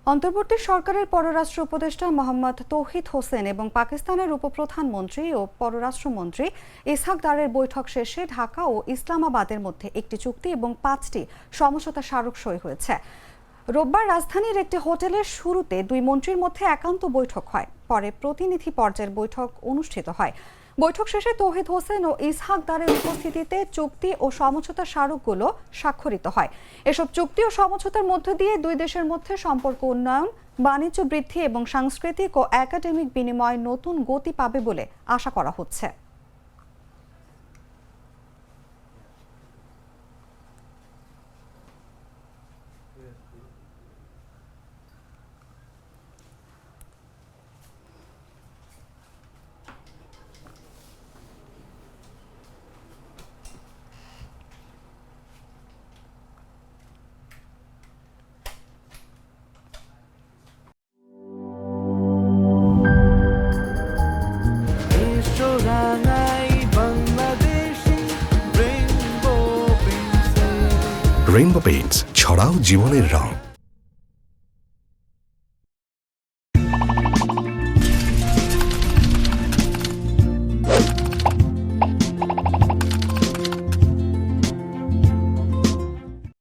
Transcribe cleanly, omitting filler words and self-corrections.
অন্তর্বর্তী সরকারের পররাষ্ট্র উপদেষ্টা মোহাম্মদ তৌহিদ হোসেন এবং পাকিস্তানের উপপ্রধানমন্ত্রী ও পররাষ্ট্রমন্ত্রী ইসহাক দারের বৈঠক শেষে ঢাকা ও ইসলামাবাদের মধ্যে একটি চুক্তি এবং 5টি সমঝোতা স্মারক সই হয়েছে। রোববার রাজধানীর একটি হোটেলের শুরুতে দুই মন্ত্রীর মধ্যে একান্ত বৈঠক হয়, পরে প্রতিনিধি পর্যায়ের বৈঠক অনুষ্ঠিত হয়। বৈঠক শেষে তৌহিদ হোসেন ও ইসহাক দারের উপস্থিতিতে চুক্তি ও সমঝোতা স্মারকগুলো স্বাক্ষরিত হয়। এসব চুক্তি ও সমঝোতার মধ্য দিয়ে দুই দেশের মধ্যে সম্পর্ক উন্নয়ন, বাণিজ্য বৃদ্ধি এবং সাংস্কৃতিক ও একাডেমিক বিনিময় নতুন গতি পাবে বলে আশা করা হচ্ছে। রেইনবো পেইন্টস, ছড়াও জীবনের রং।